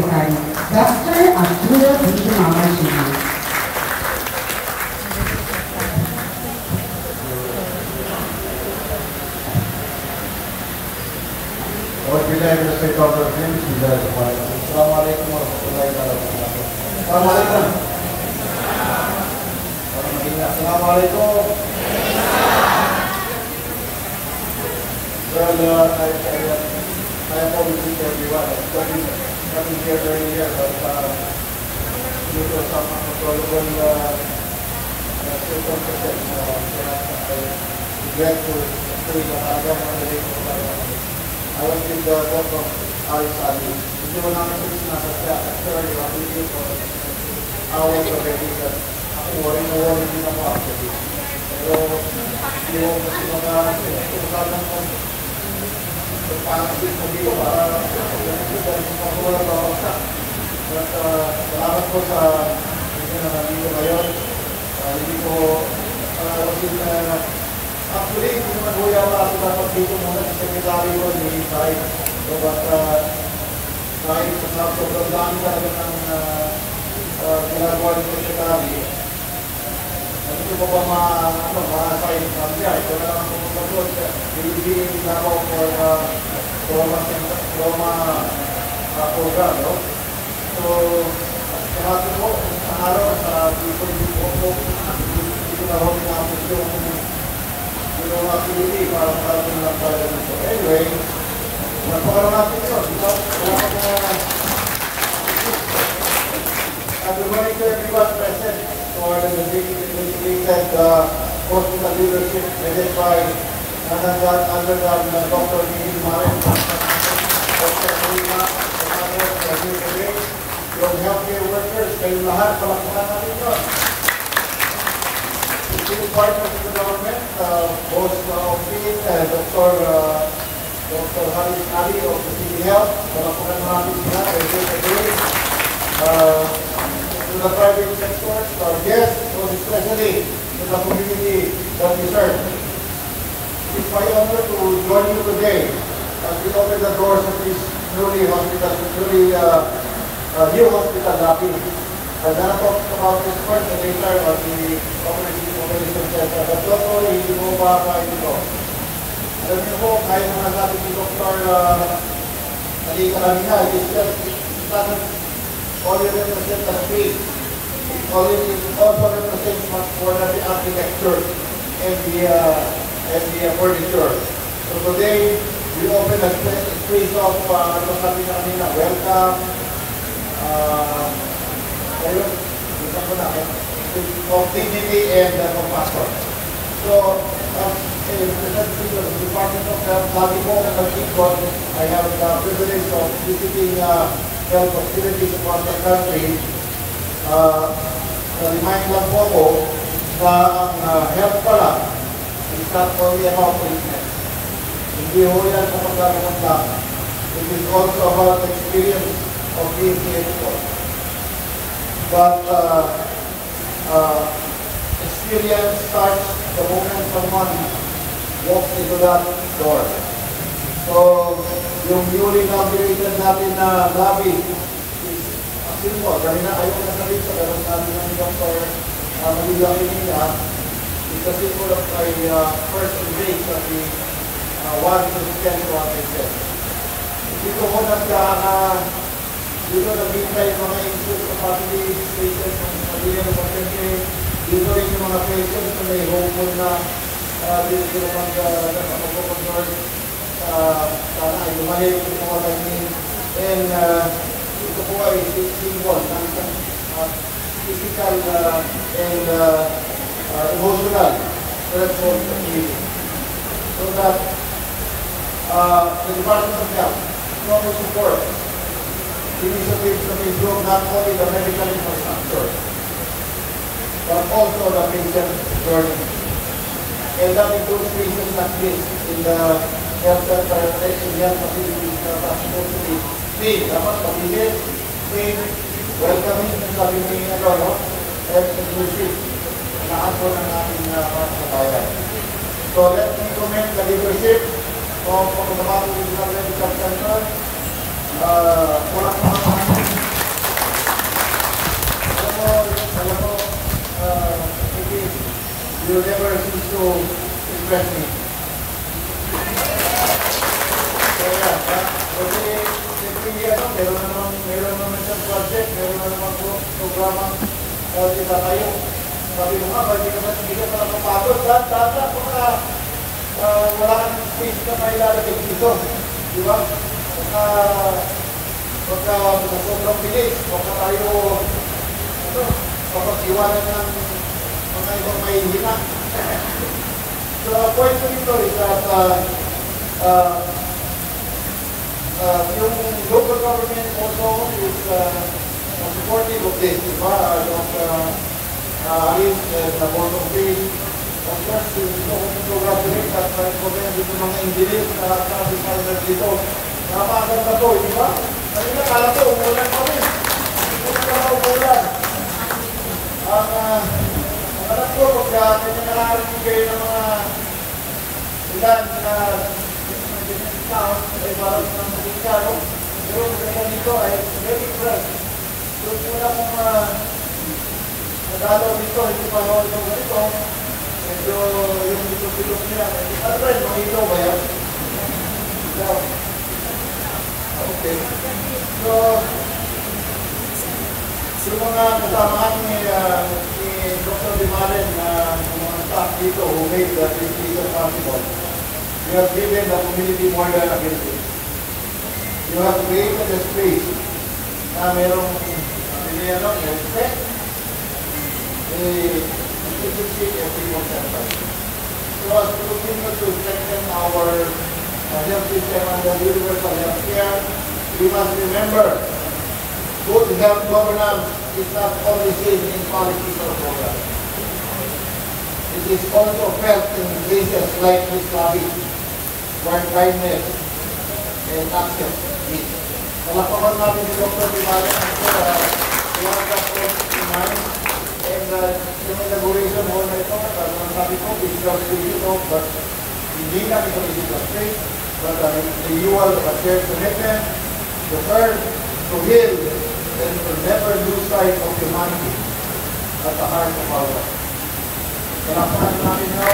Secretary, Dr. Arturo B. Tumama Jr. Assalamualaikum warahmatullahi wabarakatuh. Assalamualaikum. Assalamualaikum. Well, I apologize to everyone. Coming here earlier, but due to some uncontrollable circumstances, I regret to say that I don't want to make I was with the Dr. Aris Ali. Hindi mo namin ito sinasasya. Actually, I was with for hours already that ako worry din ako actually. Pero, yung kasi mga sinusasan ko, parang dito dito para wala ba sa. But, salamat po sa hindi na nandito ngayon. Hindi ko, actually, kung nag-uya pa ako dapat dito muna sa secretary ko ni Sai. So, but, kahit sa sobrang dami talaga ng ginagawa ng secretary, hindi ko ba ma-assign niya. Ito na lang kung mag-doon siya. Hindi ako for trauma program, no? So, lahat po, sa araw, sa people, hindi ko na rin na-apos yung activity para maraming nagpala nito. Anyway, napakaroon natin yun. Good morning to everyone present for the designated hospital leadership headed by undergrad Dr. Miguel Maren, Dr. Marina, yung healthcare workers, kayong lahat, palakpakan natin yun. Two partners of the government, both of Dr. Haris Ali of the City Health, palakpakan natin sila, to the private sector, to our guests, most especially to the community that we serve. It is my honor to join you today as we open the doors of this new hospital lobby. I'm going to talk about this first and later about the operation center. But don't worry, hindi mo ba kayo ito. Alam niyo po, kahit naman natin si Dr. Ali Kalamina, it doesn't only represent the street. It also represents much more than the architecture and the furniture. So today, we open a space of, welcome, of dignity and compassion. So, as a representative of the Department of Health, I have the privilege of visiting health facilities across the country. Remind lang po ako na ang health pala is not only about treatment. Hindi ho yan sa pagkakaroon lang. It is also about the experience of being here. But experience starts the moment someone walks into that door. So, yung newly inaugurated natin na lobby is simple. Kanina ayaw na sabihin sa karoon natin ng Dr. Manila Pinina. It's a symbol of my first embrace that we want to spend to our patients. Dito ko dito nag-intay yung mga issues sa family patients ng pamilya ng pasyente. Dito rin yung mga patients na may home na dito naman mag-convert sana ay lumahit yung mga kanyang. And ito po ay symbol ng physical and emotional response of community. So that the Department of Health strongly supports initiatives to improve not only the medical infrastructure, but also the patient journey. And that includes patients like this in the health center, in health facilities that are supposed to be clean. Dapat mabilis, clean, welcoming, and sabi mo and inclusive. Lahat po ng ating kabayan. So let me commend the leadership of Pagkabato Medical Center. impress me. So yeah, kasi meron naman siyang project, meron naman programa. Kasi ba kayo, sabi mo nga, hindi ka pala kapagod. Data, wala kang space na may lalagay dito. Di ba? Pagka sobrang bilis, baka tayo, kapag iwanan ng mga ibang may hina. So, point ko ito is that yung local government also is supportive of this, di ba? Alice and the Board of Peace. Of course, gusto ko congratulate at recommend dito mga engineers na designers dito. Napakaganda to, di ba? Kanina, kala ko, umulan kami. Hindi ko na umulan. Ang alam ko, pagka kanya nakarinig kayo ng mga ilan na sound, ay parang ng musika, no? Pero maganda dito ay very fresh. So, muna kung nadalaw dito, hindi pa ako ito ganito. Medyo yung dito-dito niya. Ano ba yun? Mga ito ba yan? Okay. So, yung mga kasamahan ni Dr. Dimalen na mga staff dito who made the Christmas possible, you have given the community more than a building. You have created a space na merong respect, efficiency, and people center. So as we continue to strengthen our health system and the universal health care, we must remember good health governance is not only seen in policies or programs. It is also felt in places like this lobby, where kindness and access meet. Palakpakan natin si Dr. Dimalen at that in mind. And yung inauguration hall na ito, sabi ko, it's just digital, but hindi na ito digital space, but the renewal of a shared commitment to serve, to heal, and to never lose sight of humanity at the heart of our life. Palakpakan natin na.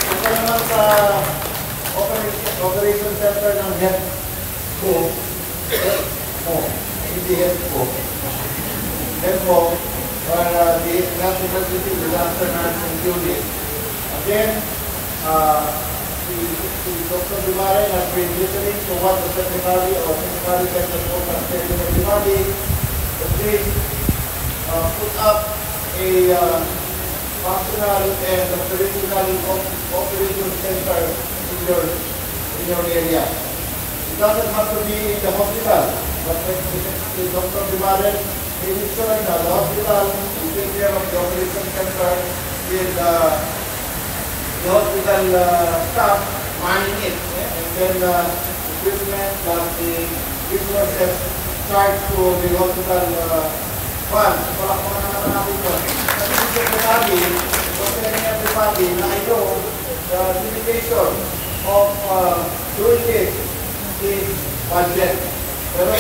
Ito naman sa Operation Center ng HEPCO, hindi HEPCO, where the Health Emergency Disaster Management Unit. Again, Dr. Dimalen has been listening to what the Secretary or Secretary General has said in the body. Put up a functional and operational operation center in your area. It doesn't have to be in the hospital, but Dr. Dimalen made it sure that the hospital will take care of the operation center with the hospital staff manning it, and then equipment plus the resources charged to the hospital fund. Palakpakan naman natin ito. Kasi yung secretary, everybody na ito, the limitation of doing this is budget. Pero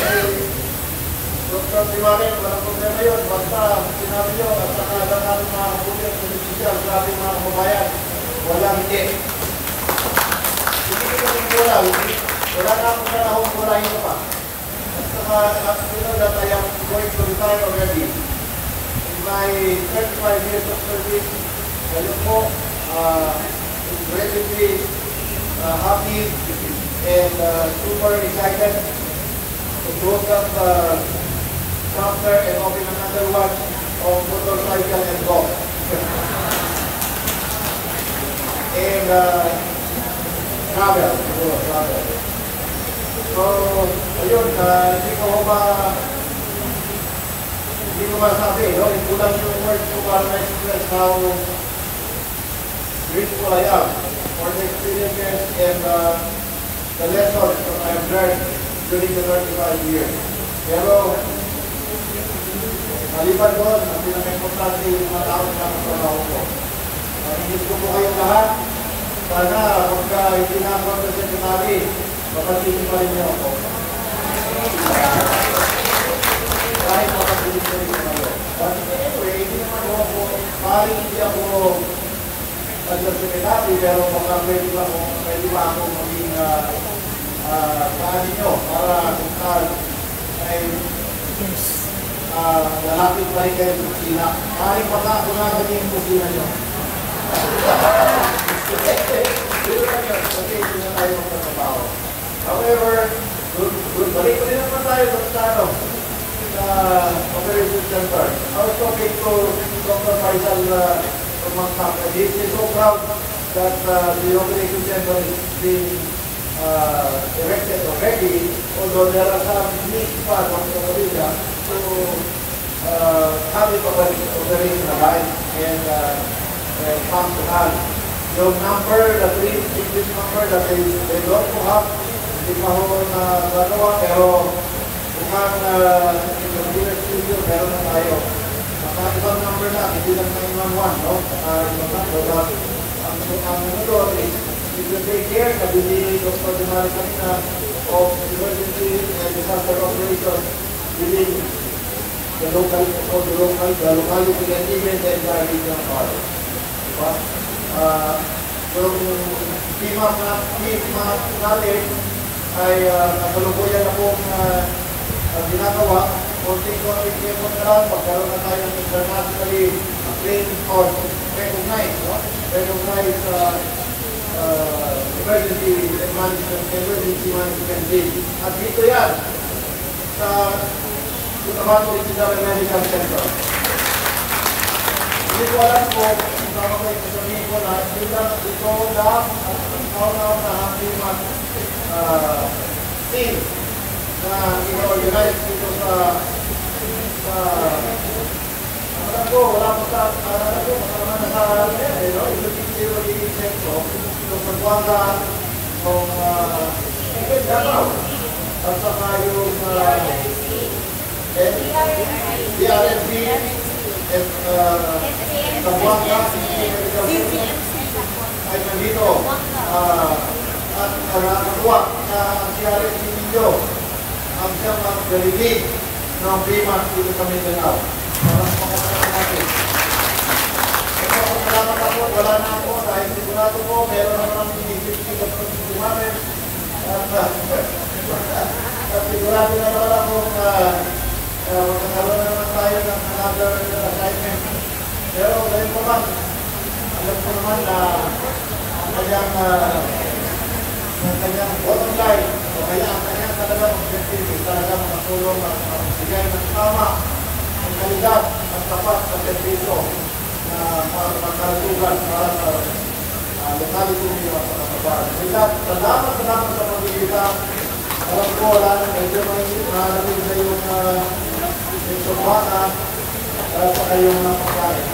Dr. Dimalen, walang problema yun. Basta sinabi nyo at nakalaga namin mga kapulit, beneficial, grabe mga kababayan, walang hindi. Hindi ko kasing wala na akong panahon, wala ito pa. At you know that I am going to retire already. In my 35 years of service, ngayon po, incredibly happy and super excited to close up the chapter and open another one of motorcycle and golf. And travel. So, ayun, hindi ko masabi, no? Ikulang yung words ko para na-express how grateful I am for the experiences and the lessons that I have learned during the 35 years. Pero, maliban doon, ang pinaka-importante yung mga tao na kasalaw ko. Nangingis ko po kayong lahat. Sana, pagka hindi na ako sa secretary, mapatili pa rin niyo ako. Kahit mapatili pa rin kayo. But anyway, hindi naman ako, maaaring hindi ako nag-secretary, pero baka pwede ba ako maging saan nyo para kung saan ay lalapit pa rin kayo sa kusina. Maaaring baka ako na maging kusina nyo. Dito lang yun. Okay, dito na tayo magtatrabaho. However, balik pa rin naman tayo sa Operation Center. I was talking to Dr. Faisal Pagmangsak. He is so proud that the Operation Center is being erected already, although there are some needs pa from the Manila to have it operationalized and functional. Yung number, the three-digit number that they don't have, hindi pa ho nagawa, pero mukhang computer studio, meron na tayo. Ibang number na, hindi lang 911, no? Ibang number, ang doon is, if you take care, nabili Dr. Dimari kanina of emergency and disaster operations within the locality and even the entire regional part. Diba? Yung team up natin ay kasalukuyan na pong ginagawa. Konting-konting effort na lang, pagkaroon na tayo ng internationally trained or recognized emergency management team. At dito yan sa Cotabato Regional Medical Center. Hindi ko alam kung tama ko yung sasabihin ko na ito lang at kauna-una na hanggang team na ina-organize dito sa alam ko, wala pa sa makalaman na sa ito dito yung sentro yung pagwanda ng Davao at saka yung DRNP at pagwanda ay nandito at nakatuwa na ang DRNP ninyo ang siyang mag-relieve ng BMAT dito sa Mindanao. Para makakalaman natin. Ito, salamat ako, wala na ako, dahil sigurado ko, meron naman ang inisip-isip at pagsusumarin. At sigurado na naman ako magkakaroon na naman tayo ng another assignment. Pero dahil ko man, alam ko naman na ang kanyang bottom line, o kaya ang kanyang talagang objective, talagang makatulong at magbigay ng tama ang kalidad at tapat sa servisyo na magkalugan para sa locality niyo at sa kabahan. Salamat sa pag-ibigita. Alam ko, wala nang medyo malamig na yung sumbana sa kayong pagkain.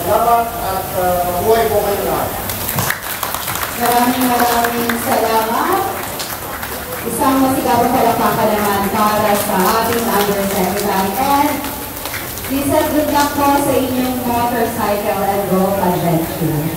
Salamat at mabuhay po kayo lahat. Maraming salamat. Isang masigabong palakpakan naman para sa ating Undersecretary. And Lisa, good luck po sa inyong motorcycle and golf adventure.